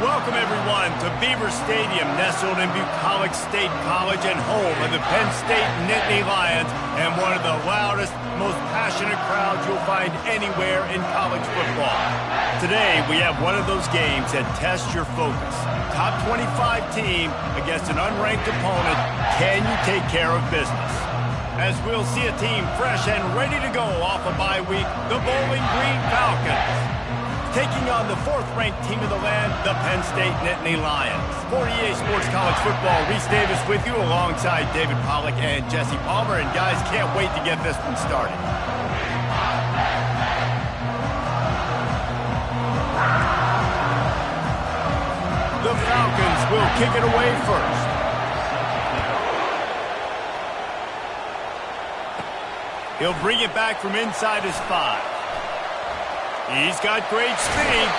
Welcome, everyone, to Beaver Stadium, nestled in Bucolic State College and home of the Penn State Nittany Lions, and one of the loudest, most passionate crowds you'll find anywhere in college football. Today, we have one of those games that tests your focus. Top 25 team against an unranked opponent. Can you take care of business? As we'll see a team fresh and ready to go off a bye week, the Bowling Green Falcons. Taking on the fourth-ranked team in the land, the Penn State Nittany Lions. For EA Sports College Football, Reese Davis with you alongside David Pollack and Jesse Palmer. And guys, can't wait to get this one started. The Falcons will kick it away first. He'll bring it back from inside his 5. He's got great speed.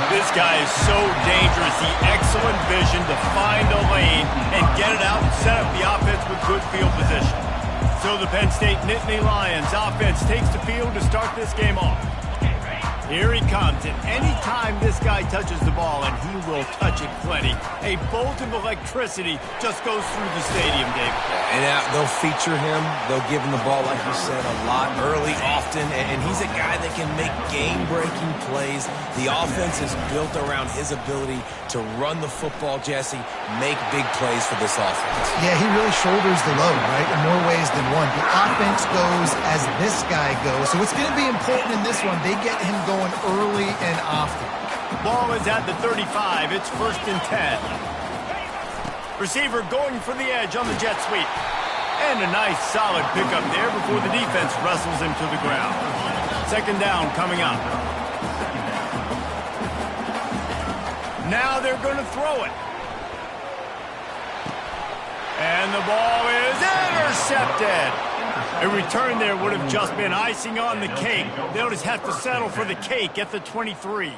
This guy is so dangerous. The excellent vision to find a lane and get it out and set up the offense with good field position. So the Penn State Nittany Lions offense takes the field to start this game off. Here he comes, and any time this guy touches the ball, and he will touch it plenty, a bolt of electricity just goes through the stadium, David. And they'll feature him. They'll give him the ball, like you said, a lot, early, often, and he's a guy that can make game-breaking plays. The offense is built around his ability to run the football, Jesse, make big plays for this offense. Yeah, he really shoulders the load, right, in more ways than one. The offense goes as this guy goes, so it's going to be important in this one. They get him going early and often. Ball is at the 35. It's 1st and 10. Receiver going for the edge on the jet sweep. And a nice solid pickup there before the defense wrestles him to the ground. 2nd down coming up. Now they're going to throw it. And the ball is intercepted. A return there would have just been icing on the cake. They'll just have to settle for the cake at the 23. You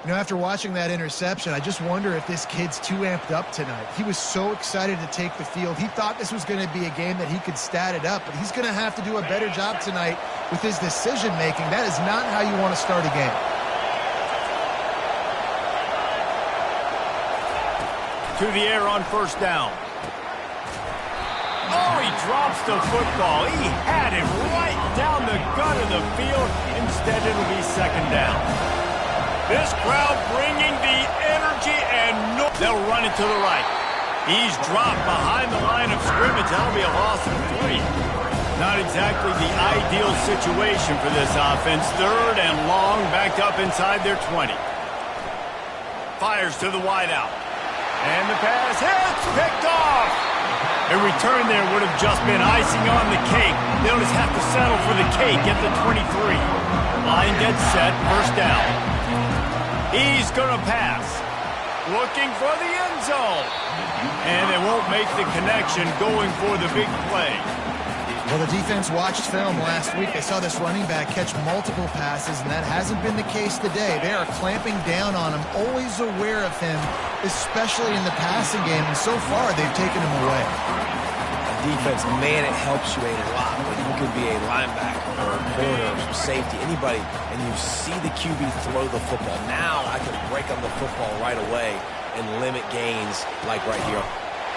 know, after watching that interception, I just wonder if this kid's too amped up tonight. He was so excited to take the field. He thought this was going to be a game that he could stat it up, but he's going to have to do a better job tonight with his decision-making. That is not how you want to start a game. To the air on 1st down. Oh, he drops the football. He had it right down the gut of the field. Instead, it'll be 2nd down. This crowd bringing the energy and they'll run it to the right. He's dropped behind the line of scrimmage. That'll be a loss of 3. Not exactly the ideal situation for this offense. 3rd and long, backed up inside their 20. Fires to the wideout. And the pass hits, picked off. A return there would have just been icing on the cake. They'll just have to settle for the cake at the 23. Line gets set, 1st down. He's going to pass. Looking for the end zone. And they won't make the connection going for the big play. Well, the defense watched film last week. They saw this running back catch multiple passes, and that hasn't been the case today. They are clamping down on him, always aware of him, especially in the passing game, and so far they've taken him away. Defense, man, it helps you a lot when you can be a linebacker or a corner or some safety, anybody, and you see the QB throw the football. Now I can break on the football right away and limit gains like right here.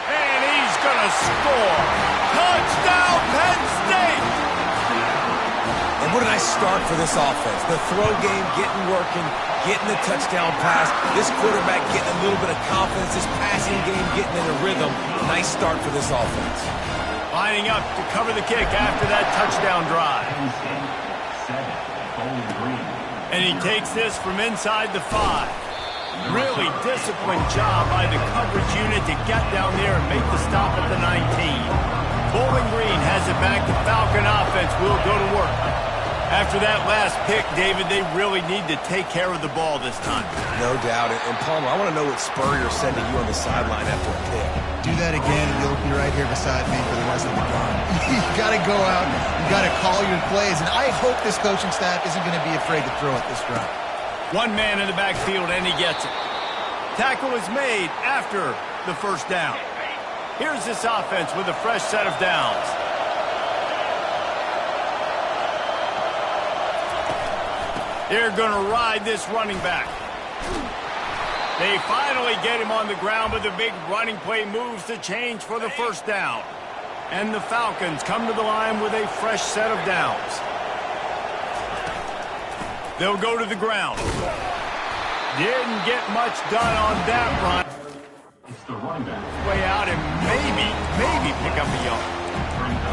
And he's going to score. Touchdown, Penn State! And what a nice start for this offense. The throw game getting working, getting the touchdown pass. This quarterback getting a little bit of confidence. This passing game getting in a rhythm. Nice start for this offense. Lining up to cover the kick after that touchdown drive. And he takes this from inside the 5. Really disciplined job by the coverage unit to get down there and make the stop at the 19. Bowling Green has it back. The Falcon offense will go to work. After that last pick, David, they really need to take care of the ball this time. No doubt. And Palmer, I want to know what Spurrier said to you on the sideline after a pick. Do that again, and you'll be right here beside me for the rest of the game. You got to go out. You got to call your plays. And I hope this coaching staff isn't going to be afraid to throw it this drive. One man in the backfield, and he gets it. Tackle is made after the 1st down. Here's this offense with a fresh set of downs. They're going to ride this running back. They finally get him on the ground, but the big running play moves the change for the first down. And the Falcons come to the line with a fresh set of downs. They'll go to the ground. Didn't get much done on that run. Way out and maybe pick up a yard.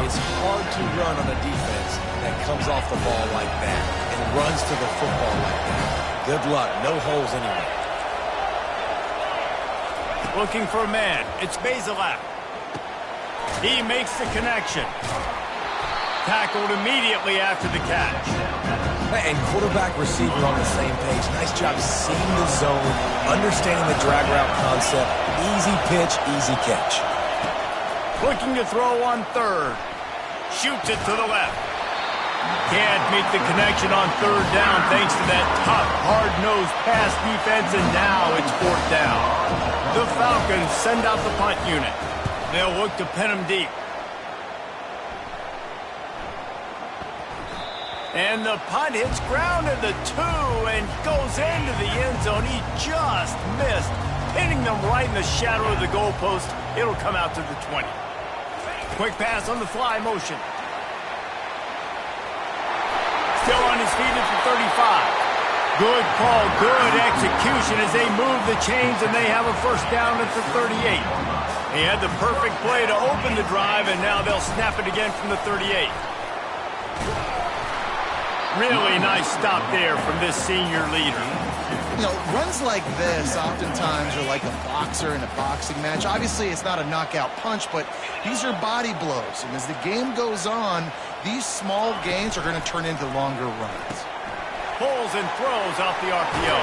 It's hard to run on a defense that comes off the ball like that and runs to the football like that. Good luck. No holes anywhere. Looking for a man. It's Bazelak. He makes the connection. Tackled immediately after the catch. And quarterback receiver on the same page. Nice job seeing the zone, understanding the drag route concept. Easy pitch, easy catch. Looking to throw on third. Shoots it to the left. Can't make the connection on third down thanks to that tough, hard-nosed pass defense, and now it's fourth down. The Falcons send out the punt unit. They'll look to pin him deep. And the punt hits ground at the 2 and goes into the end zone. He just missed, pinning them right in the shadow of the goalpost. It'll come out to the 20. Quick pass on the fly motion. Still on his feet at the 35. Good call, good execution as they move the chains, and they have a first down at the 38. They had the perfect play to open the drive, and now they'll snap it again from the 38. Really nice stop there from this senior leader. You know, runs like this oftentimes are like a boxer in a boxing match. Obviously, it's not a knockout punch, but these are body blows. And as the game goes on, these small gains are going to turn into longer runs. Pulls and throws off the RPO.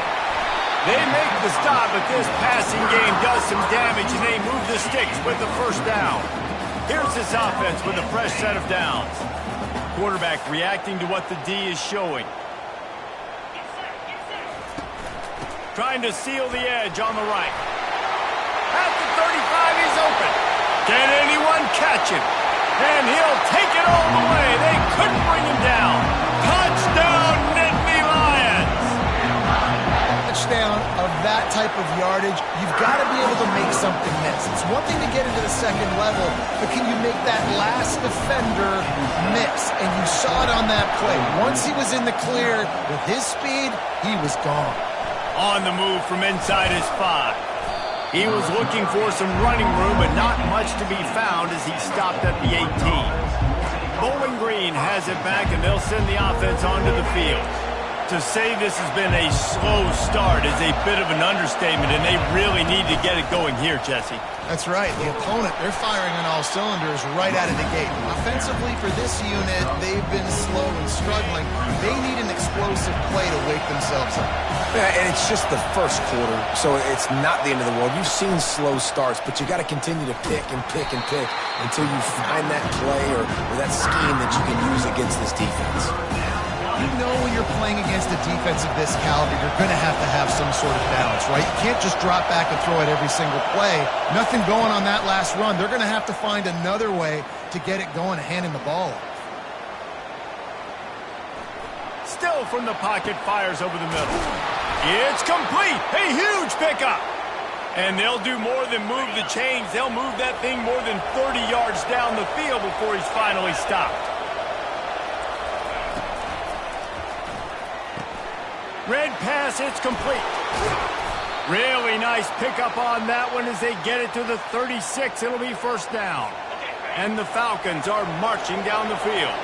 They make the stop, but this passing game does some damage, and they move the sticks with the first down. Here's this offense with a fresh set of downs. Quarterback reacting to what the D is showing. Trying to seal the edge on the right. At the 35, he's open. Can anyone catch him? And he'll take it all the way. They couldn't bring him down. Touchdown, Nittany Lions! Touchdown of that type of yardage, you've got to be able to make something miss. It's one thing to get into the second level, but can you make that last defender miss? And you saw it on that play. Once he was in the clear with his speed, he was gone. On the move from inside his 5. He was looking for some running room, but not much to be found as he stopped at the 18. Bowling Green has it back, and they'll send the offense onto the field. To say this has been a slow start is a bit of an understatement, and they really need to get it going here, Jesse. That's right. The opponent, they're firing on all cylinders right out of the gate. Offensively, for this unit, they've been slow and struggling. They need an explosive play to wake themselves up. Yeah, and it's just the first quarter, so it's not the end of the world. You've seen slow starts, but you got to continue to pick and pick and pick until you find that play or that scheme that you can use against this defense. You know when you're playing against a defense of this caliber, you're going to have some sort of balance, right? You can't just drop back and throw it every single play. Nothing going on that last run. They're going to have to find another way to get it going, handing the ball off. Still from the pocket, fires over the middle. It's complete. A huge pickup. And they'll do more than move the chains. They'll move that thing more than 30 yards down the field before he's finally stopped. Red pass, it's complete. Really nice pickup on that one as they get it to the 36. It'll be first down. And the Falcons are marching down the field.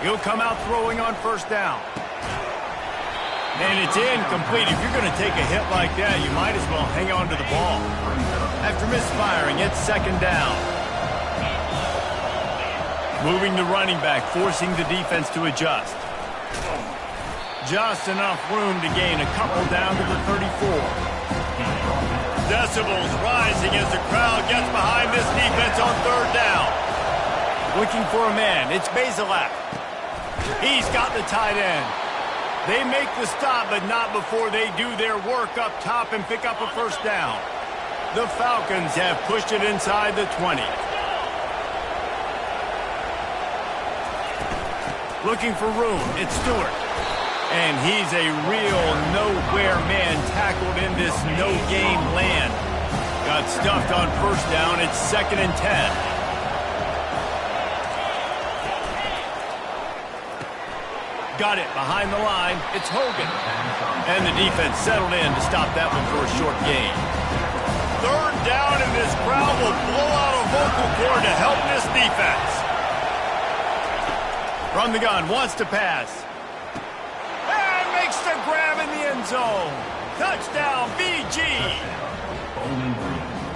He'll come out throwing on first down. And it's incomplete. If you're going to take a hit like that, you might as well hang on to the ball. After misfiring, it's second down. Moving the running back, forcing the defense to adjust. Just enough room to gain a couple down to the 34. Decibels rising as the crowd gets behind this defense on third down. Looking for a man, it's Bazelak. He's got the tight end. They make the stop, but not before they do their work up top and pick up a first down. The Falcons have pushed it inside the 20. Looking for room, it's Stewart. And he's a real nowhere man tackled in this no-game land. Got stuffed on first down. It's 2nd and 10. Got it behind the line. It's Hogan. And the defense settled in to stop that one for a short gain. 3rd down, and this crowd will blow out a vocal cord to help this defense. From the gun, wants to pass. And makes the grab in the end zone. Touchdown, BG.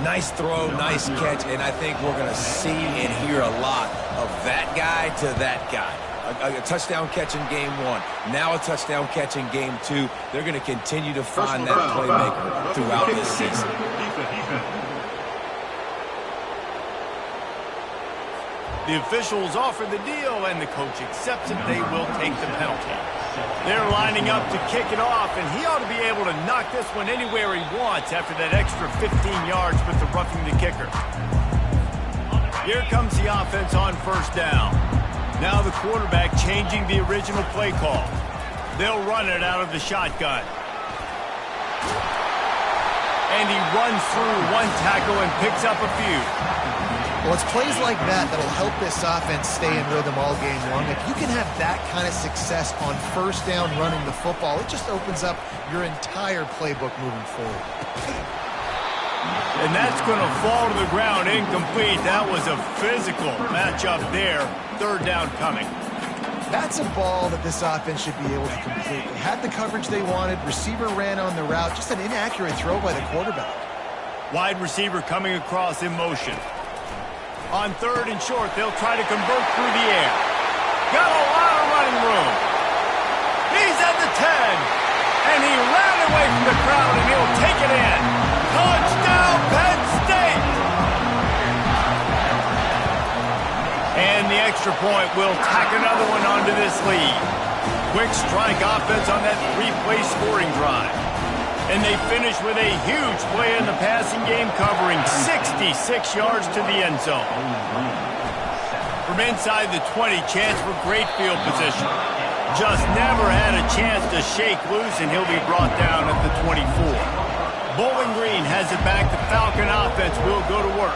Nice throw, nice catch, and I think we're going to see and hear a lot of that guy to that guy. A touchdown catch in game 1. Now a touchdown catch in game 2. They're going to continue to find that playmaker throughout this season. The officials offer the deal, and the coach accepts it. They will take the penalty. They're lining up to kick it off, and he ought to be able to knock this one anywhere he wants after that extra 15 yards with the roughing the kicker. Here comes the offense on first down. Now the quarterback changing the original play call. They'll run it out of the shotgun. And he runs through one tackle and picks up a few. Well, it's plays like that that'll help this offense stay in rhythm all game long. If you can have that kind of success on first down running the football, it just opens up your entire playbook moving forward. And that's going to fall to the ground incomplete. That was a physical matchup there. 3rd down coming. That's a ball that this offense should be able to complete. They had the coverage they wanted. Receiver ran on the route. Just an inaccurate throw by the quarterback. Wide receiver coming across in motion. On 3rd and short, they'll try to convert through the air. Got a lot of running room. He's at the 10. And he ran away from the crowd, and he'll take it in. Touchdown, Penn State! And the extra point will tack another one onto this lead. Quick strike offense on that 3-play scoring drive. And they finish with a huge play in the passing game, covering 66 yards to the end zone. From inside the 20, chance for great field position. Just never had a chance to shake loose, and he'll be brought down at the 24. Bowling Green has it back. The Falcon offense will go to work.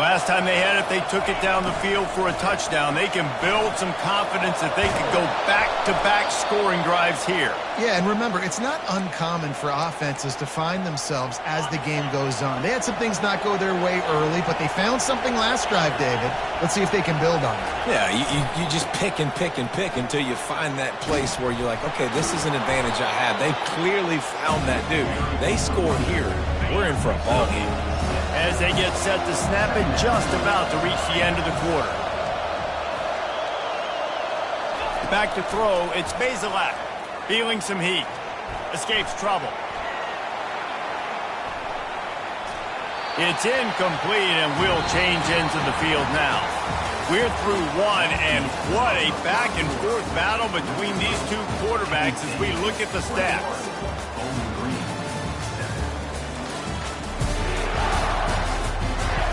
Last time they had it, they took it down the field for a touchdown. They can build some confidence that they could go back-to-back scoring drives here. Yeah, and remember, it's not uncommon for offenses to find themselves as the game goes on. They had some things not go their way early, but they found something last drive, David. Let's see if they can build on it. Yeah, you just pick and pick and pick until you find that place where you're like, okay, this is an advantage I have. They clearly found that dude. They score here. We're in for a ball game. As they get set to snap it, just about to reach the end of the quarter. Back to throw, it's Bazelak. Feeling some heat. Escapes trouble. It's incomplete, and will change into the field now. We're through one, and what a back-and-forth battle between these two quarterbacks as we look at the stats.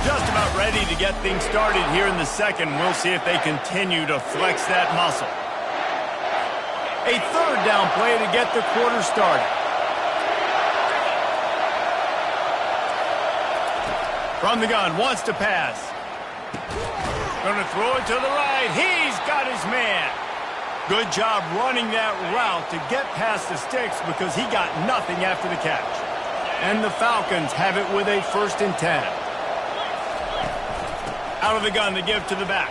Just about ready to get things started here in the second. We'll see if they continue to flex that muscle. A 3rd down play to get the quarter started. From the gun, wants to pass. Going to throw it to the right. He's got his man. Good job running that route to get past the sticks because he got nothing after the catch. And the Falcons have it with a 1st and 10. Out of the gun to give to the back.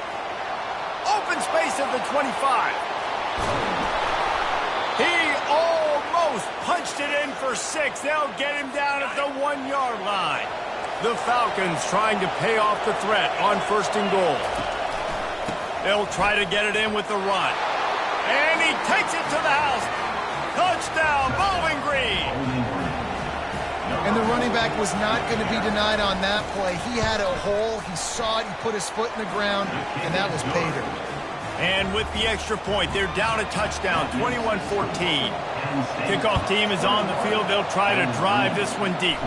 Open space at the 25. He almost punched it in for 6. They'll get him down at the 1-yard line. The Falcons trying to pay off the threat on 1st and goal. They'll try to get it in with the run. And he takes it to the house. Touchdown, Bowling Green. And the running back was not going to be denied on that play. He had a hole. He saw it. He put his foot in the ground, and that was pay dirt. And with the extra point, they're down a touchdown, 21-14. Kickoff team is on the field. They'll try to drive this one deep.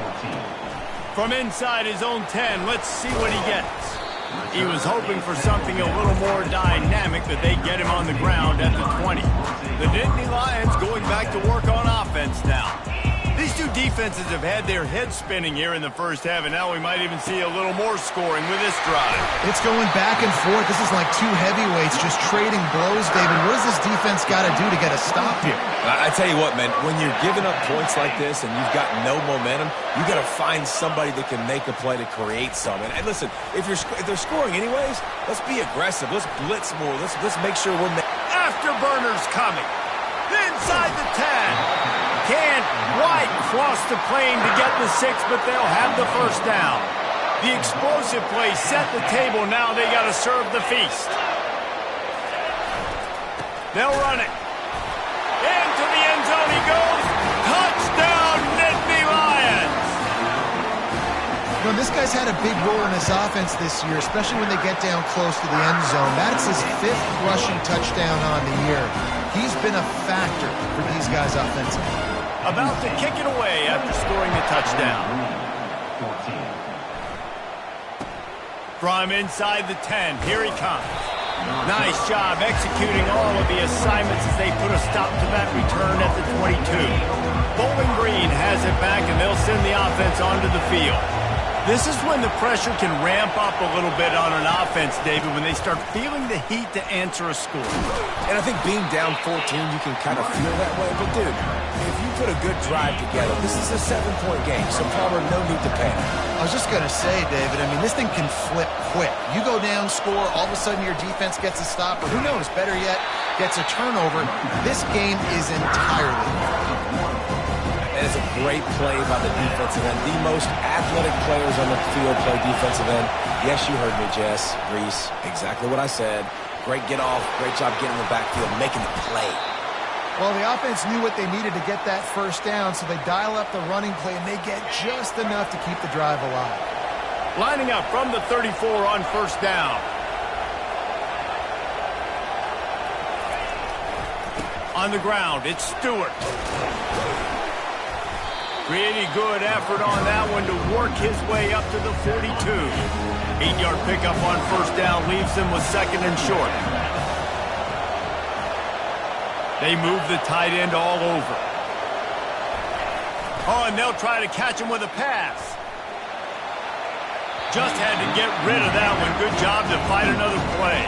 From inside his own 10, let's see what he gets. He was hoping for something a little more dynamic, but they get him on the ground at the 20. The Nittany Lions going back to work on offense now. These two defenses have had their heads spinning here in the first half, and now we might even see a little more scoring with this drive. It's going back and forth. This is like two heavyweights just trading blows, David. What does this defense got to do to get a stop here? I tell you what, man, when you're giving up points like this and you've got no momentum, you got to find somebody that can make a play to create some. And listen, if they're scoring anyways, let's be aggressive. Let's blitz more. Let's make sure we're Afterburners coming. Inside the 10. Can't quite cross the plane to get the 6, but they'll have the first down. The explosive play set the table. Now they got to serve the feast. They'll run it. Into the end zone he goes. Touchdown, Nittany Lions. You know, this guy's had a big role in this offense this year, especially when they get down close to the end zone. That's his 5th rushing touchdown on the year. He's been a factor for these guys offensively. About to kick it away after scoring the touchdown. From inside the 10, here he comes. Nice job executing all of the assignments as they put a stop to that return at the 22. Bowling Green has it back, and they'll send the offense onto the field. This is when the pressure can ramp up a little bit on an offense, David, when they start feeling the heat to answer a score. And I think being down 14, you can kind of feel that way. But, dude, if you put a good drive together, this is a 7-point game, so Palmer, no need to panic. I was just going to say, David, I mean, this thing can flip quick. You go down, score, all of a sudden your defense gets a stop, or who knows, better yet, gets a turnover. This game is entirely. It's a great play by the defensive end. The most athletic players on the field play defensive end. Yes, you heard me, Jess, Reese. Exactly what I said. Great get off. Great job getting in the backfield, making the play. Well, the offense knew what they needed to get that first down, so they dial up the running play, and they get just enough to keep the drive alive. Lining up from the 34 on first down. On the ground, it's Stewart. Pretty good effort on that one to work his way up to the 42. 8-yard pickup on first down leaves them with second and short. They move the tight end all over. Oh, and they'll try to catch him with a pass. Just had to get rid of that one. Good job to fight another play.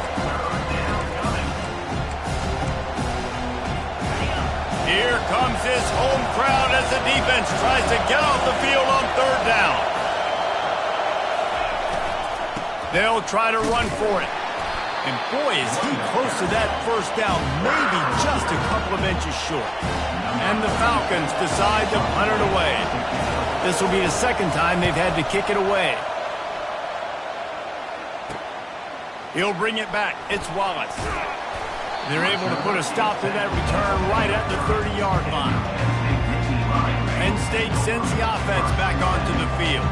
Here comes his home crowd as the defense tries to get off the field on third down. They'll try to run for it. And boy, is he close to that first down, maybe just a couple of inches short. And the Falcons decide to punt it away. This will be the second time they've had to kick it away. He'll bring it back. It's Wallace. They're able to put a stop to that return right at the 30-yard line. Penn State sends the offense back onto the field.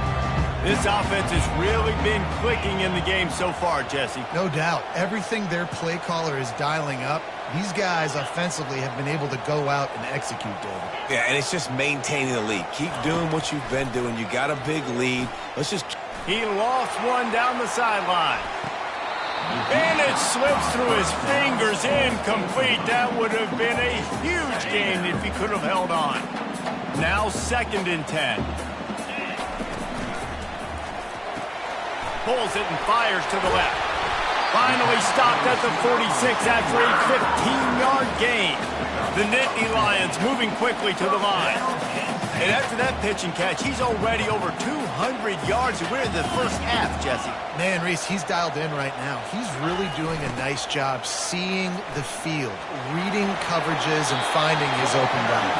This offense has really been clicking in the game so far, Jesse. No doubt. Everything their play caller is dialing up, these guys offensively have been able to go out and execute, David. Yeah, and it's just maintaining the lead. Keep doing what you've been doing. You got a big lead. Let's just... He lost one down the sideline. And it slips through his fingers, incomplete. That would have been a huge gain if he could have held on. Now 2nd and 10. Pulls it and fires to the left. Finally stopped at the 46 after a 15-yard gain. The Nittany Lions moving quickly to the line. And after that pitch and catch, he's already over 200 yards. We're in the first half, Jesse. Man, Reese, he's dialed in right now. He's really doing a nice job seeing the field, reading coverages, and finding his open guy.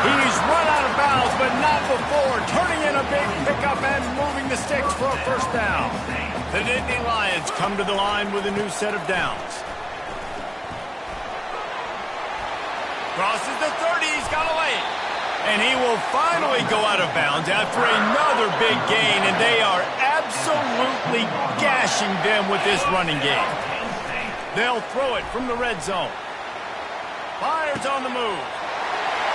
He's run out of bounds, but not before. Turning in a big pickup and moving the sticks for a first down. The Nittany Lions come to the line with a new set of downs. Crosses the 30. He's got a lane. And he will finally go out of bounds after another big gain, and they are absolutely gashing them with this running game. They'll throw it from the red zone. Fires on the move.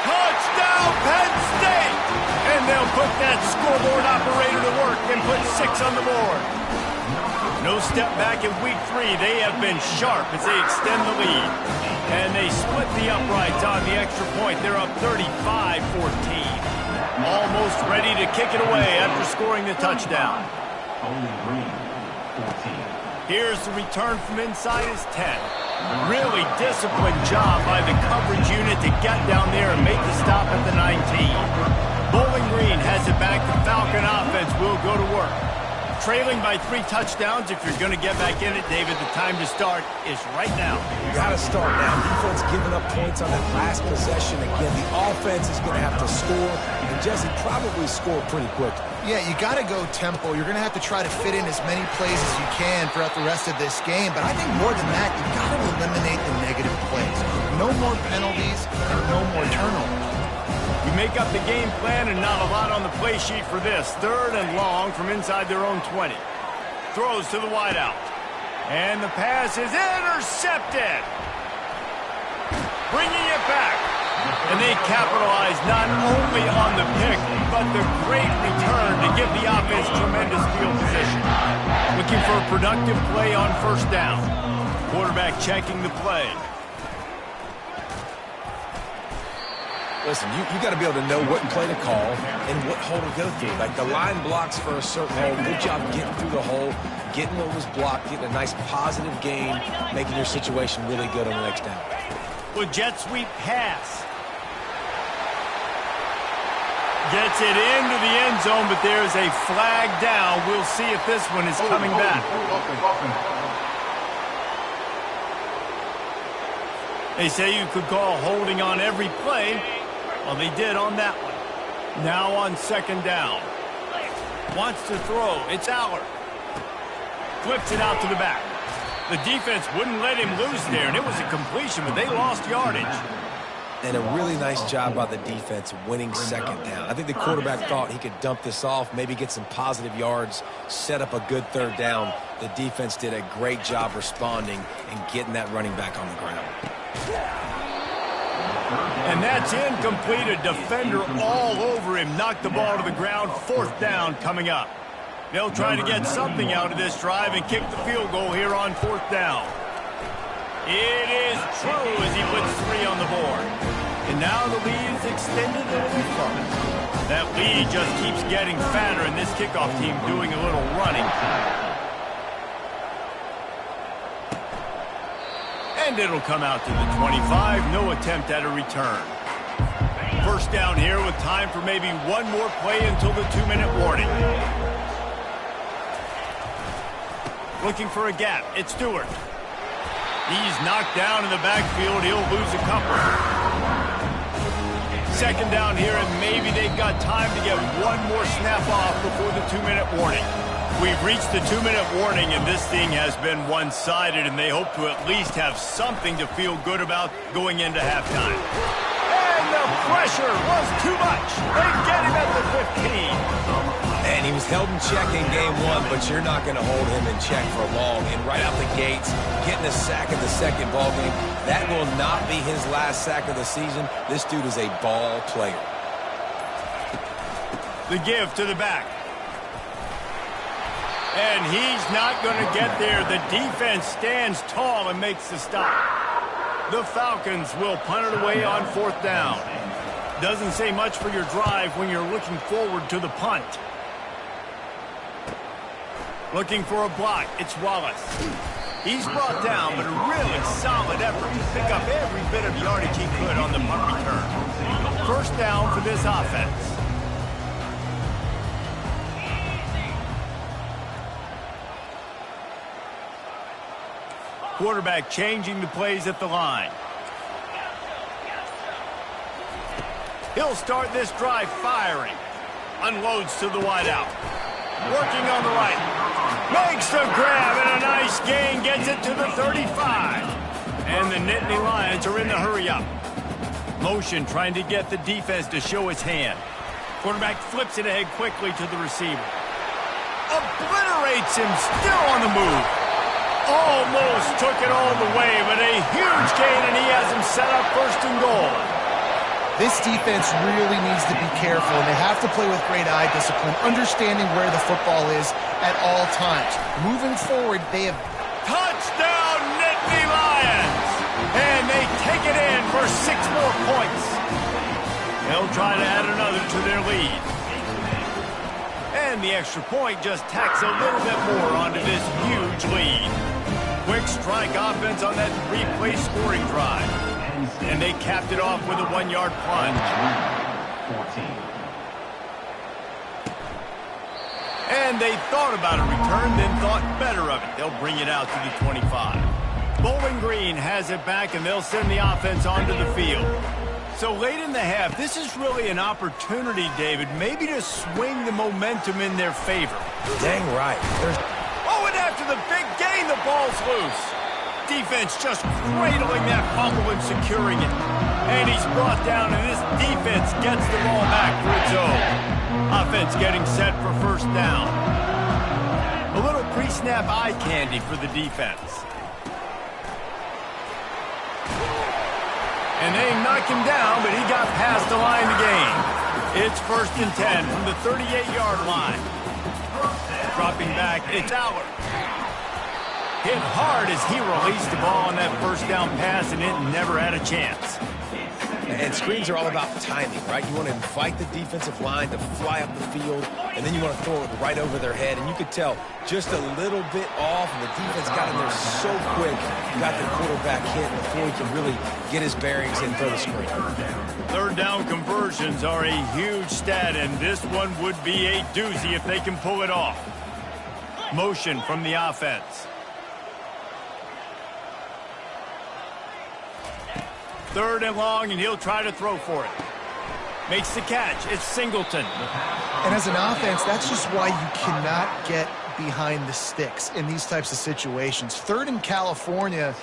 Touchdown, Penn State! And they'll put that scoreboard operator to work and put 6 on the board. No step back in week 3. They have been sharp as they extend the lead. And they split the uprights on the extra point. They're up 35-14. Almost ready to kick it away after scoring the touchdown. Here's the return from inside his 10. Really disciplined job by the coverage unit to get down there and make the stop at the 19. Bowling Green has it back. The Falcon offense will go to work. Trailing by 3 touchdowns. If you're going to get back in it, David, the time to start is right now. You got to start now. Defense giving up points on that last possession. Again, the offense is going to have to score, and Jesse probably score pretty quick. Yeah, you got to go tempo. You're going to have to try to fit in as many plays as you can throughout the rest of this game. But I think more than that, you've got to eliminate the negative plays. No more penalties and no more turnovers. You make up the game plan and not a lot on the play sheet for this. 3rd and long from inside their own 20. Throws to the wideout. And the pass is intercepted. Bringing it back. And they capitalize not only on the pick, but the great return to give the offense tremendous field position. Looking for a productive play on 1st down. Quarterback checking the play. Listen, you got to be able to know what play to call and what hole to go through. Like the line blocks for a certain hole. Good job getting through the hole, getting what was blocked, getting a nice positive gain, making your situation really good on the next down. With jet sweep pass. Gets it into the end zone, but there's a flag down. We'll see if this one is coming back. They say you could call holding on every play. Well, they did on that one. Now on 2nd down. Wants to throw. It's Allard. Flips it out to the back. The defense wouldn't let him loose there, and it was a completion, but they lost yardage. And a really nice job by the defense winning 2nd down. I think the quarterback thought he could dump this off, maybe get some positive yards, set up a good 3rd down. The defense did a great job responding and getting that running back on the ground. And that's incomplete. A defender all over him. Knocked the ball to the ground. 4th down coming up. They'll try to get something out of this drive and kick the field goal here on 4th down. It is true as he puts 3 on the board. And now the lead is extended a little further. That lead just keeps getting fatter, and this kickoff team doing a little running. And it'll come out to the 25. No attempt at a return. 1st down here with time for maybe one more play until the 2-minute warning. Looking for a gap. It's Stewart. He's knocked down in the backfield. He'll lose a couple. 2nd down here, and maybe they've got time to get one more snap off before the 2-minute warning. We've reached the 2-minute warning, and this thing has been one-sided, and they hope to at least have something to feel good about going into halftime. And the pressure was too much. They get him at the 15. And he was held in check in game 1, but you're not going to hold him in check for long. And right out the gates, getting a sack in the 2nd ball game, that will not be his last sack of the season. This dude is a ball player. The give to the back. And he's not going to get there. The defense stands tall and makes the stop. The Falcons will punt it away on 4th down. Doesn't say much for your drive when you're looking forward to the punt. Looking for a block. It's Wallace. He's brought down, but a really solid effort to pick up every bit of yardage he could on the punt return. 1st down for this offense. Quarterback changing the plays at the line. He'll start this drive firing. Unloads to the wideout. Working on the right. Makes the grab and a nice gain. Gets it to the 35. And the Nittany Lions are in the hurry-up. Motion trying to get the defense to show his hand. Quarterback flips it ahead quickly to the receiver. Obliterates him, still on the move. Almost took it all the way, but a huge gain, and he has him set up 1st and goal. This defense really needs to be careful, and they have to play with great eye discipline, understanding where the football is at all times. Moving forward, they have... Touchdown, Nittany Lions! And they take it in for 6 more points. They'll try to add another to their lead. And the extra point just tacks a little bit more onto this huge lead. Quick strike offense on that 3-play scoring drive. And they capped it off with a 1-yard plunge. And they thought about a return, then thought better of it. They'll bring it out to the 25. Bowling Green has it back, and they'll send the offense onto the field. So late in the half, this is really an opportunity, David, maybe to swing the momentum in their favor. Dang right. Oh, and after the big gain, the ball's loose. Defense just cradling that fumble and securing it. And he's brought down, and this defense gets the ball back for its own. Offense getting set for first down. A little pre-snap eye candy for the defense. And they knocked him down, but he got past the line to gain. It's 1st and 10 from the 38-yard line. Dropping back, it's Aller. Hit hard as he released the ball on that first down pass, and it never had a chance. And screens are all about timing, right? You want to invite the defensive line to fly up the field, and then you want to throw it right over their head. And you could tell just a little bit off, and the defense got in there so quick, got the quarterback hit before he could really get his bearings and throw the screen. 3rd down conversions are a huge stat, and this one would be a doozy if they can pull it off. Motion from the offense. 3rd and long, and he'll try to throw for it. Makes the catch. It's Singleton. And as an offense, that's just why you cannot get behind the sticks in these types of situations. 3rd in California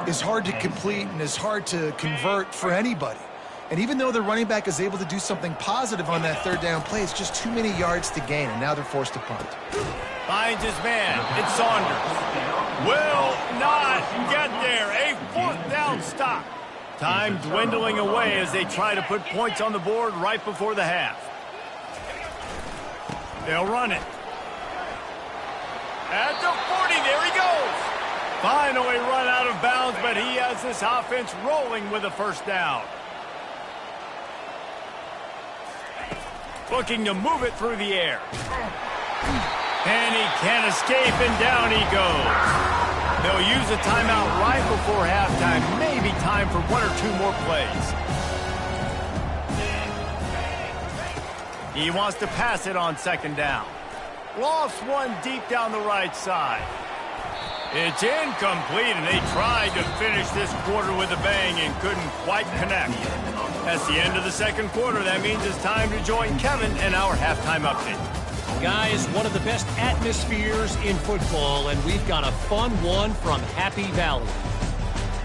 is hard to complete and is hard to convert for anybody. And even though the running back is able to do something positive on that 3rd down play, it's just too many yards to gain, and now they're forced to punt. Finds his man. It's Saunders. Will not get there. A 4th down stop. Time dwindling away as they try to put points on the board right before the half. They'll run it. At the 40, there he goes. Finally run out of bounds, but he has this offense rolling with a 1st down. Looking to move it through the air. And he can't escape, and down he goes. They'll use a timeout right before halftime. Maybe time for 1 or 2 more plays. He wants to pass it on 2nd down. Lost one deep down the right side. It's incomplete, and they tried to finish this quarter with a bang and couldn't quite connect. That's the end of the 2nd quarter. That means it's time to join Kevin and our halftime update. Guys, one of the best atmospheres in football, and we've got a fun one from Happy Valley.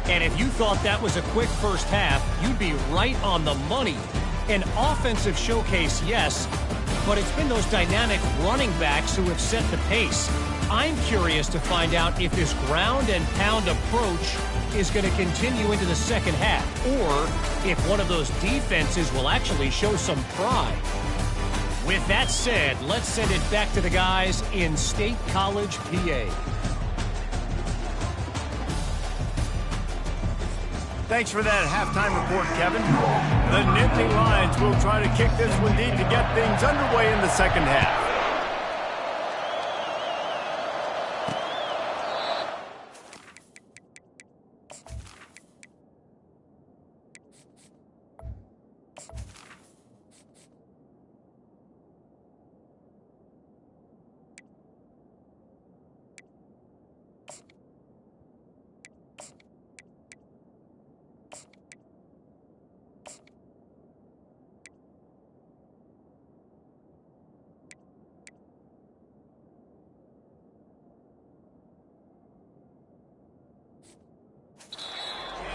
And if you thought that was a quick first half, you'd be right on the money. An offensive showcase, yes, but it's been those dynamic running backs who have set the pace. I'm curious to find out if this ground and pound approach is going to continue into the 2nd half, or if one of those defenses will actually show some pride. With that said, let's send it back to the guys in State College, PA. Thanks for that halftime report, Kevin. The Nittany Lions will try to kick this one deep to get things underway in the 2nd half.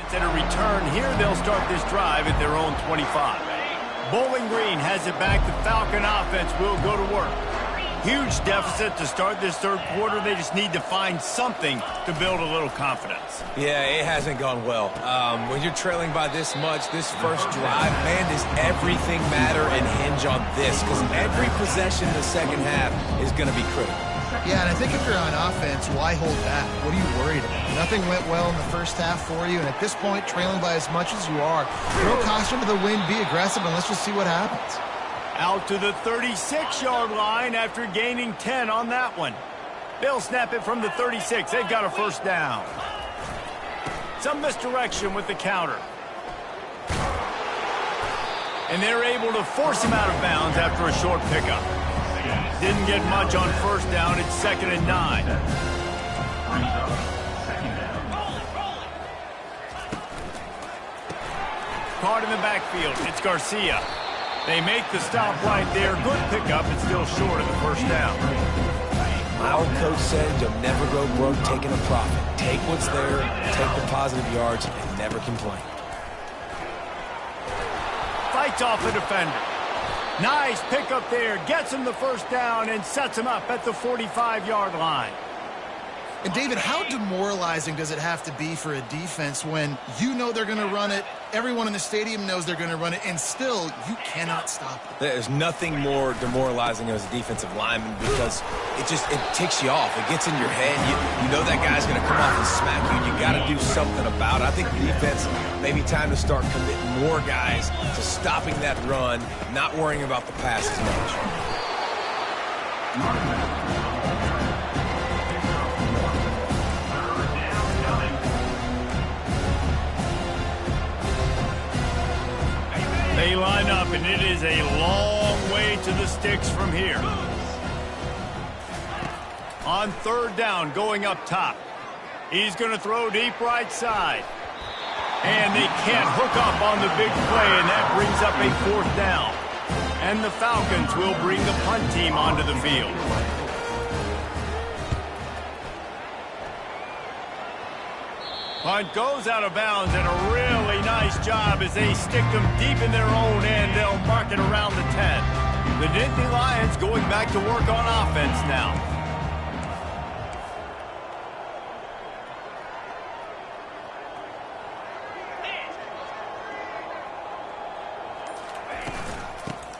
And a return here. They'll start this drive at their own 25. Bowling Green has it back. The Falcon offense will go to work. Huge deficit to start this third quarter. They just need to find something to build a little confidence. Yeah, it hasn't gone well. When you're trailing by this much, this first drive, man, does everything matter and hinge on this? Because every possession in the second half is going to be critical. Yeah, and I think if you're on offense, why hold back? What are you worried about? Nothing went well in the first half for you, and at this point, trailing by as much as you are, throw caution to the wind, be aggressive, and let's just see what happens. Out to the 36-yard line after gaining 10 on that one. They'll snap it from the 36. They've got a first down. Some misdirection with the counter. And they're able to force him out of bounds after a short pickup. Didn't get much on first down. It's 2nd and 9. Caught in the backfield. It's Garcia. They make the stop right there. Good pickup. It's still short of the first down. My old coach said you'll never go broke taking a profit. Take what's there, take the positive yards, and never complain. Fights off the defender. Nice pickup there. Gets him the first down and sets him up at the 45-yard line. And, David, how demoralizing does it have to be for a defense when you know they're going to run it, everyone in the stadium knows they're going to run it, and still you cannot stop it? There's nothing more demoralizing as a defensive lineman because it ticks you off. It gets in your head. You know that guy's going to come off and smack you, and you got to do something about it. I think the defense maybe time to start committing more guys to stopping that run, not worrying about the pass as much. They line up, and it is a long way to the sticks from here. On third down, going up top. He's going to throw deep right side. And they can't hook up on the big play, and that brings up a fourth down. And the Falcons will bring the punt team onto the field. Punt goes out of bounds, and a really nice job as they stick them deep in their own end. They'll mark it around the 10. The Nittany Lions going back to work on offense now.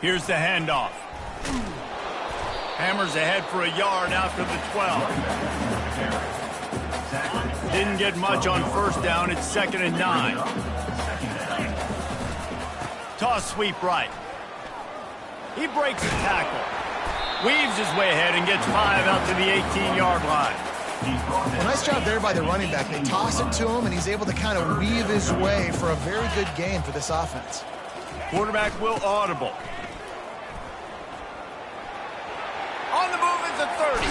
Here's the handoff. Hammers ahead for a yard after the 12. Didn't get much on first down. It's 2nd and 9. Toss sweep right. He breaks the tackle. Weaves his way ahead and gets 5 out to the 18-yard line. Well, nice job there by the running back. They toss it to him, and he's able to kind of weave his way for a very good game for this offense. Quarterback will audible. On the move is the 30.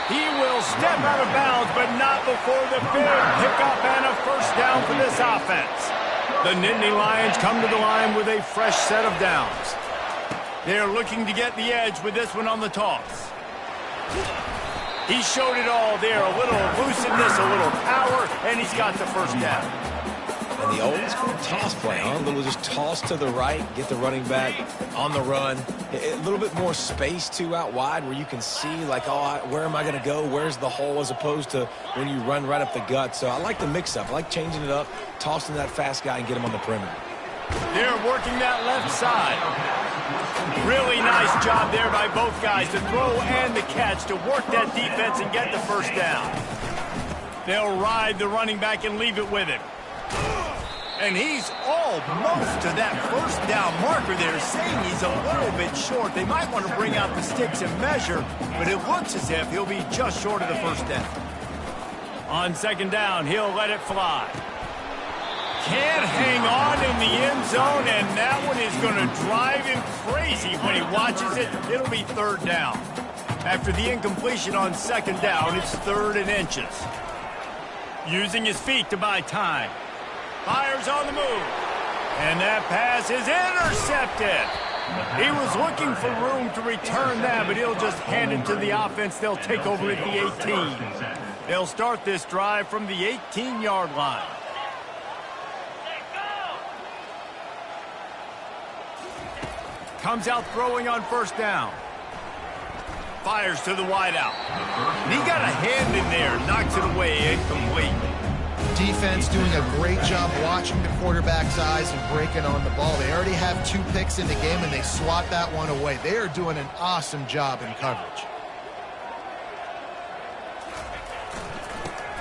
He will step out of bounds, but not before the big pickup and a first down for this offense. The Nittany Lions come to the line with a fresh set of downs. They're looking to get the edge with this one on the toss. He showed it all there, a little elusiveness, a little power, and he's got the first down. And the old school toss play, huh? A little just toss to the right, get the running back on the run. A little bit more space, too, out wide where you can see, like, oh, where am I going to go? Where's the hole as opposed to when you run right up the gut. So I like the mix-up. I like changing it up, tossing that fast guy and get him on the perimeter. They're working that left side. Really nice job there by both guys to throw and the catch to work that defense and get the first down. They'll ride the running back and leave it with him. And he's almost to that first down marker there, saying he's a little bit short. They might want to bring out the sticks and measure, but it looks as if he'll be just short of the first down. On second down, he'll let it fly. Can't hang on in the end zone, and that one is going to drive him crazy when he watches it. It'll be third down. After the incompletion on second down, it's 3rd and inches. Using his feet to buy time. Fires on the move. And that pass is intercepted. He was looking for room to return that, but he'll just hand it to the offense. They'll take over at the 18. They'll start this drive from the 18-yard line. Comes out throwing on first down. fires to the wideout. And he got a hand in there, knocks it away, incomplete. Defense doing a great job watching the quarterback's eyes and breaking on the ball. They already have 2 picks in the game, and they swat that one away. They are doing an awesome job in coverage.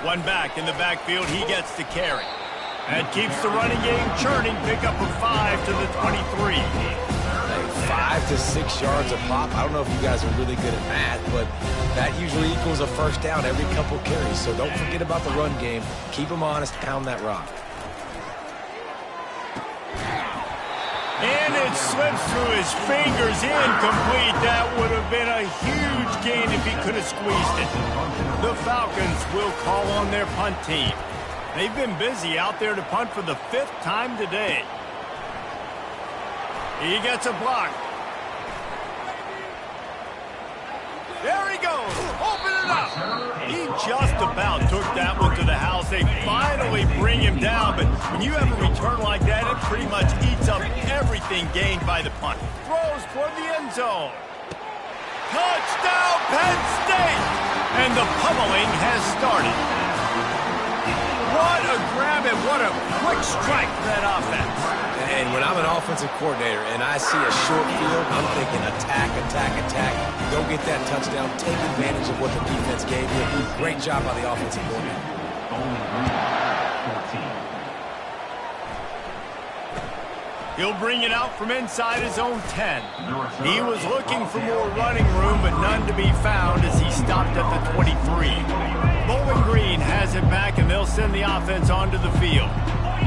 One back in the backfield, he gets the carry. That keeps the running game churning. Pick up a 5 to the 23. Like 5 to 6 yards a pop. I don't know if you guys are really good at math, but that usually equals a first down every couple carries. So don't forget about the run game. Keep them honest, pound that rock. And it slips through his fingers, incomplete. That would have been a huge gain if he could have squeezed it. The Falcons will call on their punt team. They've been busy out there to punt for the 5th time today. He gets a block. There he goes. Open it up. He just about took that one to the house. They finally bring him down, but when you have a return like that, it pretty much eats up everything gained by the punt. Throws toward the end zone. Touchdown, Penn State! And the pummeling has started. What a grab and what a quick strike for that offense. And when I'm an offensive coordinator and I see a short field, I'm thinking attack, attack, attack. Go get that touchdown. Take advantage of what the defense gave you. Great job by the offensive coordinator. He'll bring it out from inside his own 10. He was looking for more running room, but none to be found as he stopped at the 23. Bowling Green has it back, and they'll send the offense onto the field.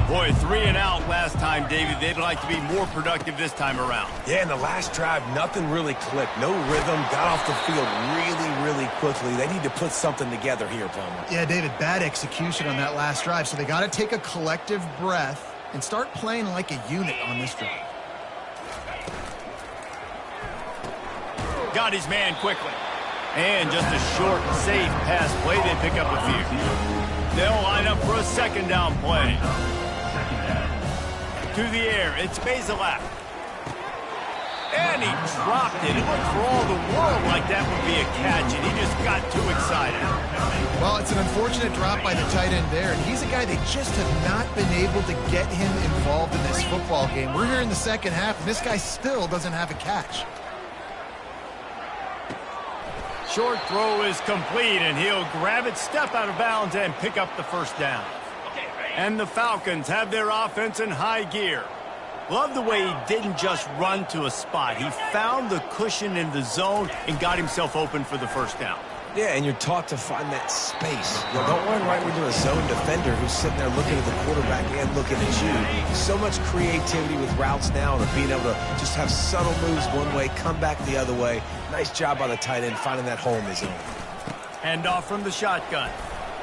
Boy, 3 and out last time, David. They'd like to be more productive this time around. Yeah, in the last drive, nothing really clicked. No rhythm. Got off the field really, really quickly. They need to put something together here, Palmer. Yeah, David, bad execution on that last drive, so they got to take a collective breath and start playing like a unit on this drive. Got his man quickly. And just a short, safe pass play. They pick up a few. They'll line up for a 2nd down play. To the air, it's Bazelak. And he dropped it. It looked for all the world like that would be a catch, and he just got too excited. Well, it's an unfortunate drop by the tight end there, and he's a guy they just have not been able to get him involved in this football game. We're here in the 2nd half, and this guy still doesn't have a catch. Short throw is complete, and he'll grab it, step out of bounds, and pick up the 1st down. And the Falcons have their offense in high gear. Love the way he didn't just run to a spot. He found the cushion in the zone and got himself open for the 1st down. Yeah, and you're taught to find that space. You know, don't run right into a zone defender who's sitting there looking at the quarterback and looking at you. So much creativity with routes now and being able to just have subtle moves one way, come back the other way. Nice job by the tight end finding that hole in the zone. Hand off from the shotgun.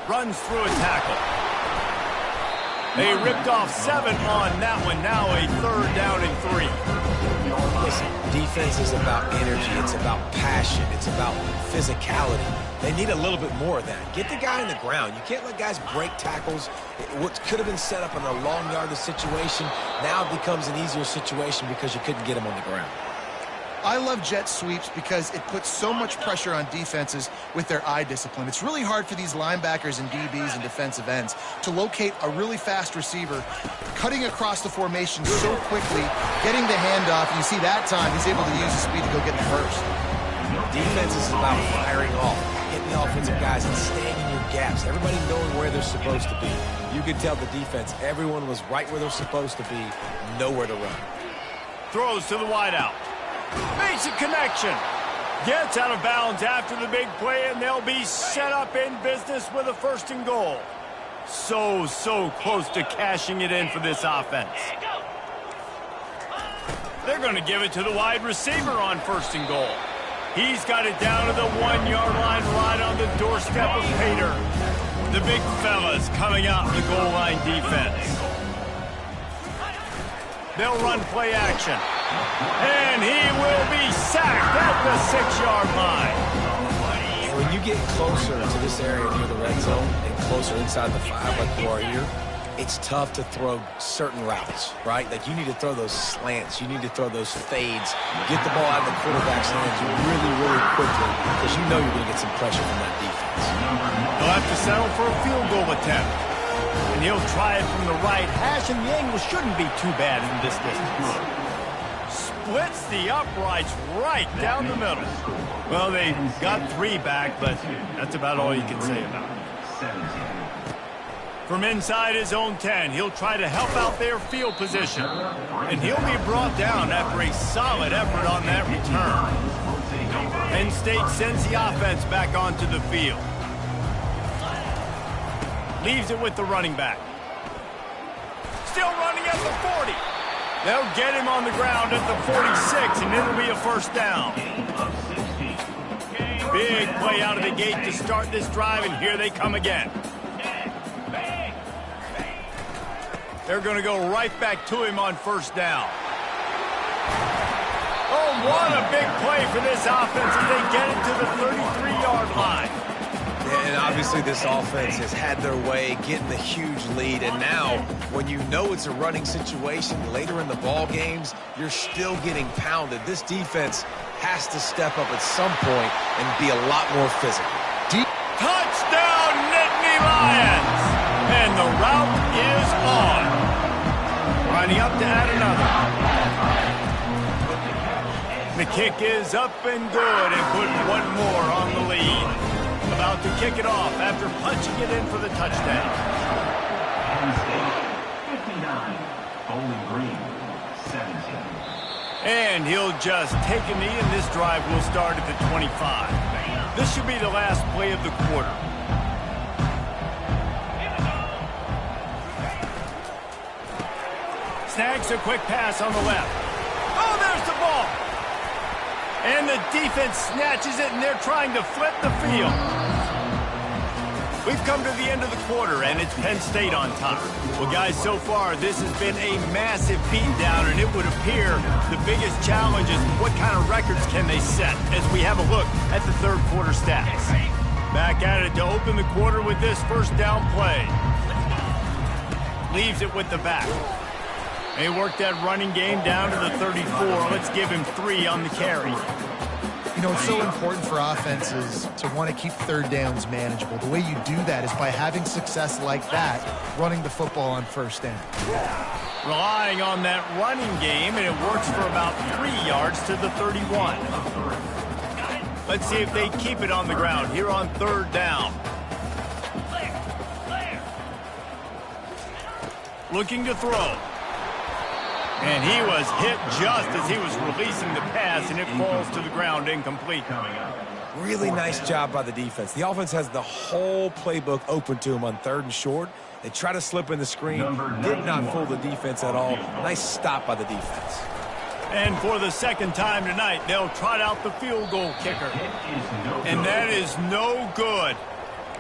Runs through a tackle. They ripped off 7 on that one. Now a 3rd down and 3. Listen, defense is about energy. It's about passion. It's about physicality. They need a little bit more of that. Get the guy on the ground. You can't let guys break tackles. What could have been set up in a long yardage situation now becomes an easier situation because you couldn't get him on the ground. I love jet sweeps because it puts so much pressure on defenses with their eye discipline. It's really hard for these linebackers and DBs and defensive ends to locate a really fast receiver, cutting across the formation so quickly, getting the handoff. You see that time, he's able to use his speed to go get the 1st. Defense is about firing off, hitting the offensive guys and staying in your gaps. Everybody knowing where they're supposed to be. You could tell the defense, everyone was right where they're supposed to be, nowhere to run. Throws to the wideout. Makes a connection. Gets out of bounds after the big play, and they'll be set up in business with a 1st and goal. So close to cashing it in for this offense. They're going to give it to the wide receiver on 1st and goal. He's got it down to the 1-yard line right on the doorstep of Pater. The big fellas coming out in the goal line defense. They'll run play action. And he will be sacked at the 6-yard line. And when you get closer to this area near the red zone and closer inside the 5 like you are here, it's tough to throw certain routes, right? Like, you need to throw those slants. You need to throw those fades. Get the ball out of the quarterback's hands really, really quickly because you know you're going to get some pressure from that defense. He'll have to settle for a field goal attempt. And he'll try it from the right hash, and the angle shouldn't be too bad in this distance. Splits the uprights right down the middle. Well, they got 3 back, but that's about all you can say about it. From inside his own 10, he'll try to help out their field position. And he'll be brought down after a solid effort on that return. Penn State sends the offense back onto the field. Leaves it with the running back. Still running at the 40. They'll get him on the ground at the 46, and it'll be a first down. Big play out of the gate to start this drive, and here they come again. They're going to go right back to him on first down. Oh, what a big play for this offense as they get it to the 33-yard line. And obviously this offense has had their way, getting the huge lead. And now, when you know it's a running situation later in the ball games, you're still getting pounded. This defense has to step up at some point and be a lot more physical. Touchdown, Nittany Lions! And the route is on. Lining up to add another. The kick is up and good and put one more on the lead. About to kick it off after punching it in for the touchdown. Penn State, 59. Bowling Green, 17. And he'll just take a knee, and this drive will start at the 25. This should be the last play of the quarter. Snags a quick pass on the left. Oh, there's the ball. And the defense snatches it, and they're trying to flip the field. We've come to the end of the quarter, and it's Penn State on top. Well, guys, so far, this has been a massive beatdown, and it would appear the biggest challenge is what kind of records can they set as we have a look at the third quarter stats. Back at it to open the quarter with this first down play. Leaves it with the back. They work that running game down to the 34. Let's give him 3 on the carry. You know, it's so important for offenses to want to keep third downs manageable. The way you do that is by having success like that, running the football on first down. Relying on that running game, and it works for about 3 yards to the 31. Let's see if they keep it on the ground here on third down. Looking to throw. And he was hit just as he was releasing the pass, and it falls to the ground incomplete. Really nice job by the defense. The offense has the whole playbook open to him on third and short. They try to slip in the screen, did not fool the defense at all. Nice stop by the defense. And for the second time tonight, they'll trot out the field goal kicker. And that is no good.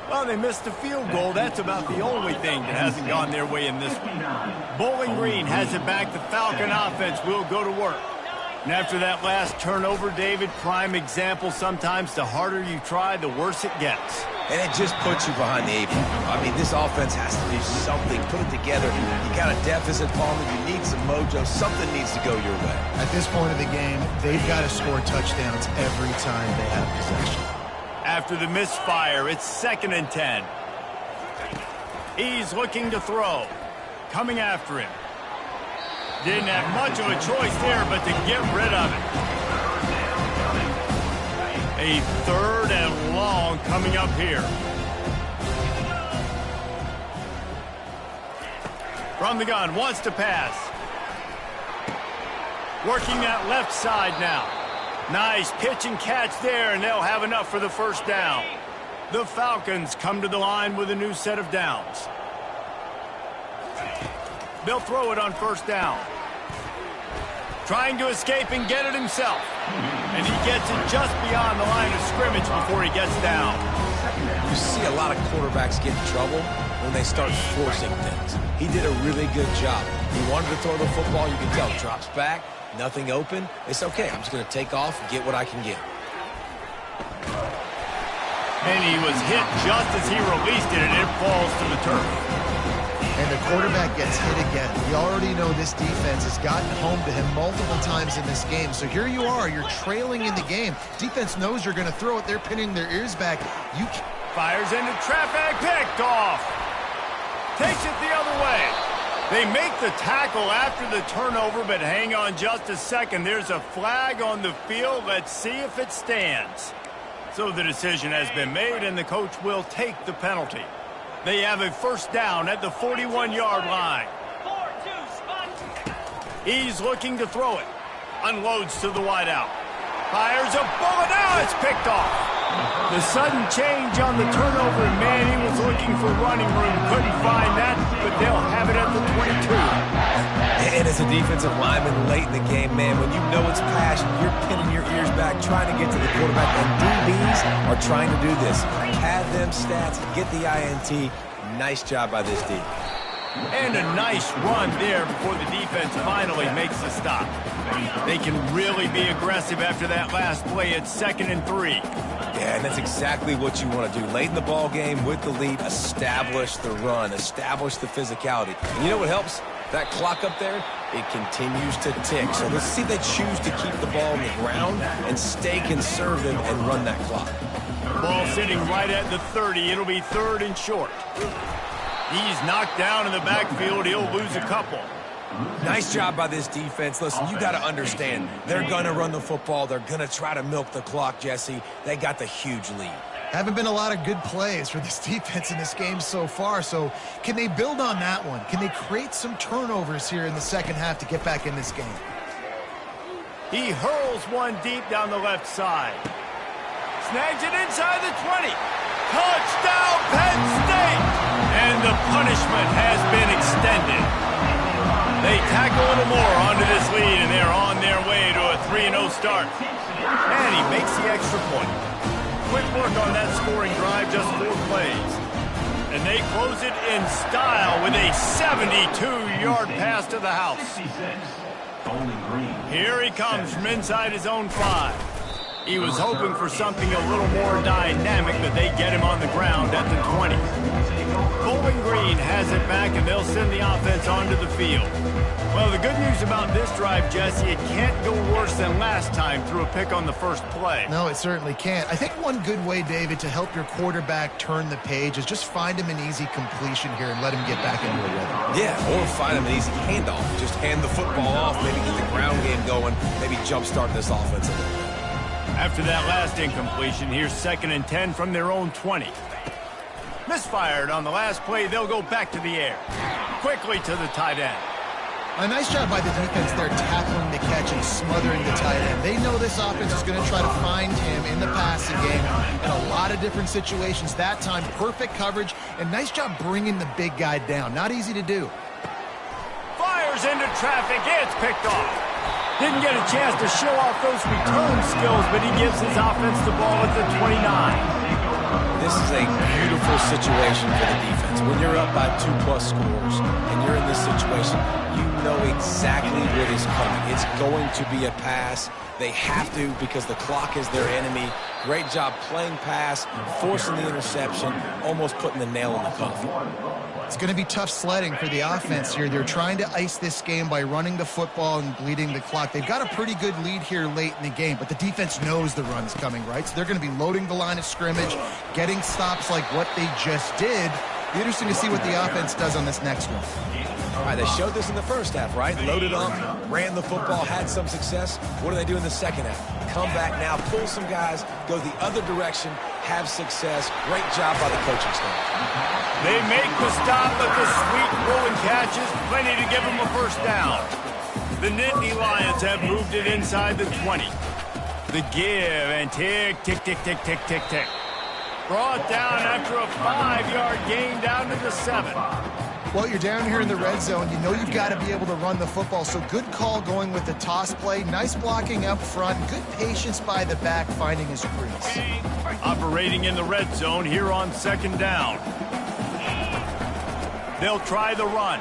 Well, they missed the field goal. That's about the only thing that hasn't gone their way in this one. Bowling Green has it back. The Falcon offense will go to work. And after that last turnover, David, prime example, sometimes the harder you try, the worse it gets. And it just puts you behind the 8 ball. I mean, this offense has to do something, put it together. You got a deficit, Palmer. You need some mojo. Something needs to go your way. At this point of the game, they've got to score touchdowns every time they have possession. After the misfire, it's 2nd and 10. He's looking to throw. Coming after him. Didn't have much of a choice there, but to get rid of it. A 3rd and long coming up here. From the gun, wants to pass. Working that left side now. Nice pitch and catch there, and they'll have enough for the first down. The Falcons come to the line with a new set of downs. They'll throw it on first down. Trying to escape and get it himself. And he gets it just beyond the line of scrimmage before he gets down. You see a lot of quarterbacks get in trouble when they start forcing things. He did a really good job. He wanted to throw the football. You can tell. Drops back. Nothing open. It's okay. I'm just going to take off and get what I can get. And he was hit just as he released it, and it falls to the turf. and the quarterback gets hit again. We already know this defense has gotten home to him multiple times in this game. So here you are, you're trailing in the game. Defense knows you're going to throw it. They're pinning their ears back. You fires into traffic, picked off. Takes it the other way. They make the tackle after the turnover, but hang on just a second. There's a flag on the field. Let's see if it stands. So the decision has been made, and the coach will take the penalty. They have a first down at the 41-yard line. He's looking to throw it. Unloads to the wideout. Fires a bullet. Now it's picked off. The sudden change on the turnover, man, he was looking for running room. Couldn't find that, but they'll have it at the 22. And as a defensive lineman late in the game, man, when you know it's pass, you're pinning your ears back, trying to get to the quarterback. And DBs are trying to do this. Pad them stats, get the INT. Nice job by this D. And a nice run there before the defense finally makes the stop. They can really be aggressive after that last play. It's 2nd and 3. Yeah, and that's exactly what you want to do. Late in the ball game with the lead, establish the run, establish the physicality. And you know what helps? That clock up there, it continues to tick. So let's see if they choose to keep the ball on the ground and stay conservative and run that clock. Ball sitting right at the 30. It'll be 3rd and short. He's knocked down in the backfield. He'll lose a couple. Nice job by this defense. Listen, you got to understand, they're going to run the football. They're going to try to milk the clock, Jesse. They got the huge lead. haven't been a lot of good plays for this defense in this game so far. So can they build on that one? Can they create some turnovers here in the second half to get back in this game? He hurls one deep down the left side. Snags it inside the 20. Touchdown, Penn State! And the punishment has been extended. They tack a little more onto this lead, and they're on their way to a 3-0 start. And he makes the extra point. Quick work on that scoring drive, just 4 plays. And they close it in style with a 72-yard pass to the house. Here he comes from inside his own 5. He was hoping for something a little more dynamic, but they get him on the ground at the 20. Bowling Green has it back, and they'll send the offense onto the field. Well, the good news about this drive, Jesse, it can't go worse than last time through a pick on the first play. No, it certainly can't. I think one good way, David, to help your quarterback turn the page is just find him an easy completion here and let him get back into a rhythm. Yeah, or find him an easy handoff. Just hand the football off, maybe get the ground game going, maybe jumpstart this offense a little bit. After that last incompletion, here's 2nd and 10 from their own 20. Misfired on the last play, they'll go back to the air. Quickly to the tight end. A nice job by the defense there tackling the catch and smothering the tight end. They know this offense is going to try to find him in the passing game in a lot of different situations. That time, perfect coverage, and nice job bringing the big guy down. Not easy to do. Fires into traffic. It's picked off. Didn't get a chance to show off those return skills, but he gives his offense the ball at the 29. This is a beautiful situation for the defense. When you're up by 2+ scores and you're in this situation, you know exactly what is coming. It's going to be a pass. They have to because the clock is their enemy. Great job playing pass, forcing the interception, almost putting the nail in the coffin. It's going to be tough sledding for the offense here. They're trying to ice this game by running the football and bleeding the clock. They've got a pretty good lead here late in the game, but the defense knows the run's coming, right? So they're going to be loading the line of scrimmage, getting stops like what they just did. Be interesting to see what the offense does on this next one. All right, they showed this in the first half, right? Loaded up, ran the football, had some success. What do they do in the second half? Come back now, pull some guys, go the other direction, have success. Great job by the coaching staff. They make the stop, but the sweet rolling catch is plenty to give them a first down. The Nittany Lions have moved it inside the 20. The give and tick, tick, tick, tick, tick, tick, tick. Brought down after a 5-yard gain down to the 7. Well, you're down here in the red zone. You know you've got to be able to run the football. So good call going with the toss play. Nice blocking up front. Good patience by the back finding his crease. Operating in the red zone here on 2nd down. They'll try the run.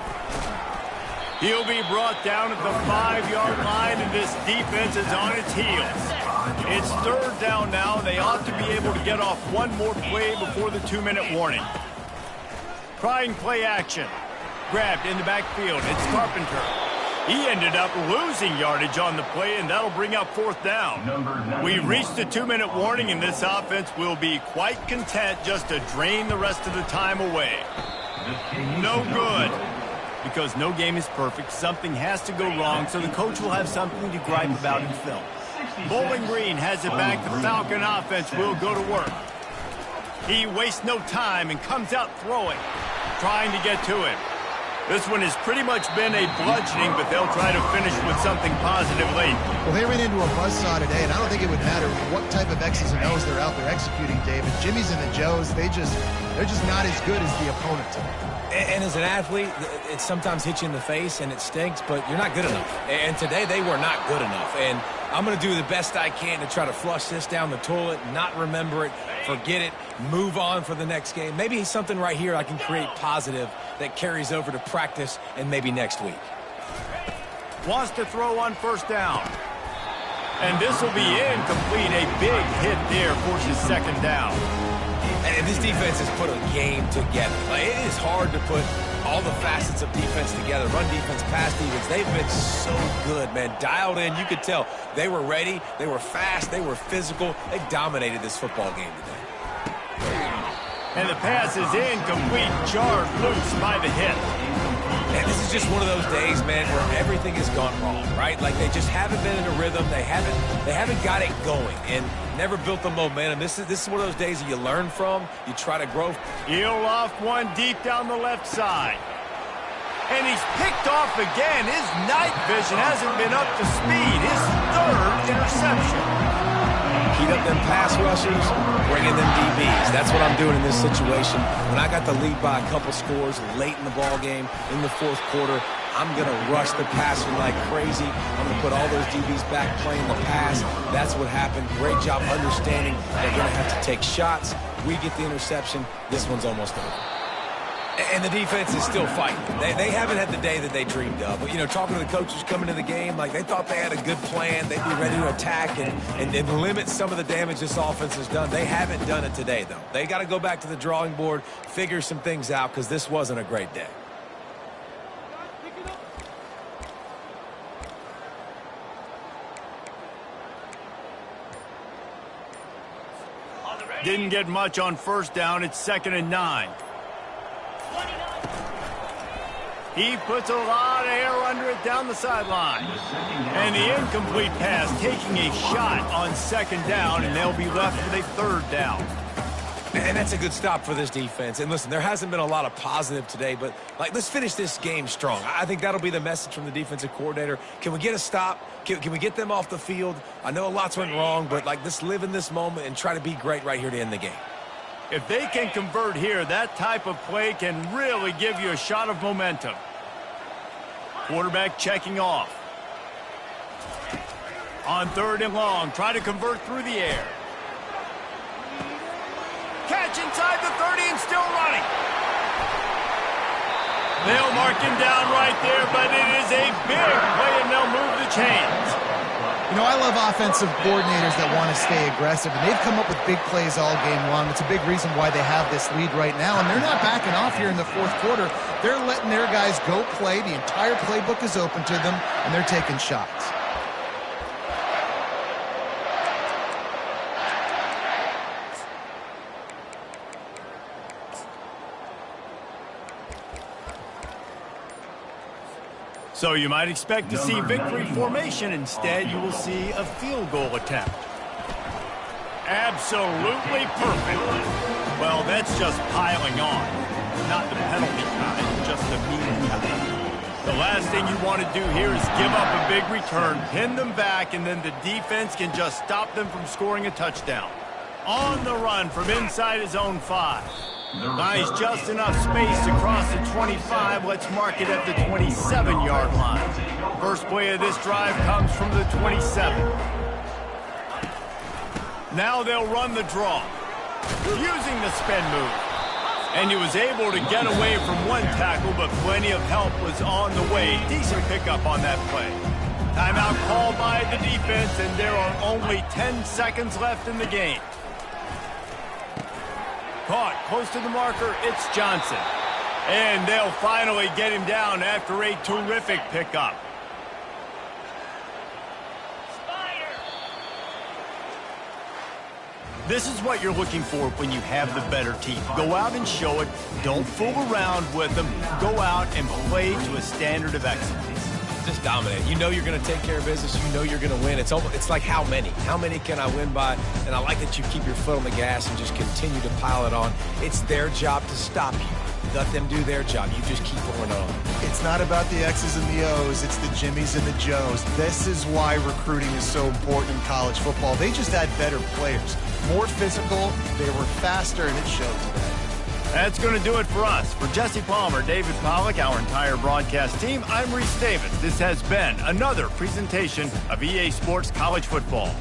He'll be brought down at the 5-yard line, and this defense is on its heels. It's 3rd down now. They ought to be able to get off one more play before the 2-minute warning. Trying play action. Grabbed in the backfield. It's Carpenter. He ended up losing yardage on the play, and that'll bring up 4th down. We reached the 2-minute warning, and this offense will be quite content just to drain the rest of the time away. No good. Because no game is perfect, something has to go wrong, so the coach will have something to gripe about in film. Bowling Green has it back. The Falcon offense will go to work. He wastes no time and comes out throwing, trying to get to him. This one has pretty much been a bludgeoning, but they'll try to finish with something positive late. Well, they ran into a buzzsaw today, and I don't think it would matter what type of X's and O's they're out there executing, David. Jimmy's and the Joes, they're just not as good as the opponent today. And as an athlete, it sometimes hits you in the face and it stinks, but you're not good enough. And today they were not good enough. And I'm going to do the best I can to try to flush this down the toilet, not remember it, forget it, move on for the next game. Maybe something right here I can create positive that carries over to practice and maybe next week. Wants to throw on 1st down. And this will be incomplete. A big hit there forces 2nd down. And this defense has put a game together. Like, it is hard to put all the facets of defense together. Run defense, pass defense. They've been so good, man. Dialed in. You could tell they were ready. They were fast. They were physical. They dominated this football game today. And the pass is incomplete. Jarred loose by the hit. And this is just one of those days, man, where everything has gone wrong, right? Like they just haven't been in a rhythm. They haven't got it going and never built the momentum. This is one of those days that you learn from. You try to grow. He'll off one deep down the left side. And he's picked off again. His night vision hasn't been up to speed. His 3rd interception. Heat up them pass rushers, bring in them DBs. That's what I'm doing in this situation. When I got the lead by a couple scores late in the ball game, in the 4th quarter, I'm going to rush the passer like crazy. I'm going to put all those DBs back playing the pass. That's what happened. Great job understanding they're going to have to take shots. We get the interception. This one's almost over. And the defense is still fighting. They haven't had the day that they dreamed of. But, you know, talking to the coaches coming to the game, like they thought they had a good plan. They'd be ready to attack and limit some of the damage this offense has done. They haven't done it today, though. They got to go back to the drawing board, figure some things out, because this wasn't a great day. Didn't get much on 1st down. It's 2nd and 9. He puts a lot of air under it down the sideline. And the incomplete pass taking a shot on 2nd down, and they'll be left with a 3rd down. And that's a good stop for this defense. And listen, there hasn't been a lot of positive today, but like let's finish this game strong. I think that'll be the message from the defensive coordinator. Can we get a stop? Can we get them off the field? I know lots went wrong, but like let's live in this moment and try to be great right here to end the game. If they can convert here, that type of play can really give you a shot of momentum. Quarterback checking off. On 3rd and long, try to convert through the air. Catch inside the 30 and still running. They'll mark him down right there, but it is a big play, and they'll move the chains. You know, I love offensive coordinators that want to stay aggressive, and they've come up with big plays all game long. It's a big reason why they have this lead right now, and they're not backing off here in the 4th quarter. They're letting their guys go play. The entire playbook is open to them, and they're taking shots. So you might expect to see victory formation. Instead, you will see a field goal attempt. Absolutely perfect. Well, that's just piling on. Not the penalty kind, just the mean kind. The last thing you want to do here is give up a big return, pin them back, and then the defense can just stop them from scoring a touchdown. On the run from inside his own 5. Nice, just enough space to cross the 25. Let's mark it at the 27-yard line. First play of this drive comes from the 27. Now they'll run the draw, using the spin move. And he was able to get away from one tackle, but plenty of help was on the way. Decent pickup on that play. Timeout called by the defense, and there are only 10 seconds left in the game. Caught close to the marker, it's Johnson. And they'll finally get him down after a terrific pickup. This is what you're looking for when you have the better team. Go out and show it. Don't fool around with them. Go out and play to a standard of excellence. Just dominate. You know you're going to take care of business. You know you're going to win. It's like how many? How many can I win by? And I like that you keep your foot on the gas and just continue to pile it on. It's their job to stop you. Let them do their job. You just keep going on. It's not about the X's and the O's. It's the Jimmies and the Joes. This is why recruiting is so important in college football. They just had better players. More physical, they were faster, and it showed today. That's going to do it for us. For Jesse Palmer, David Pollack, our entire broadcast team, I'm Reese Davis. This has been another presentation of EA Sports College Football.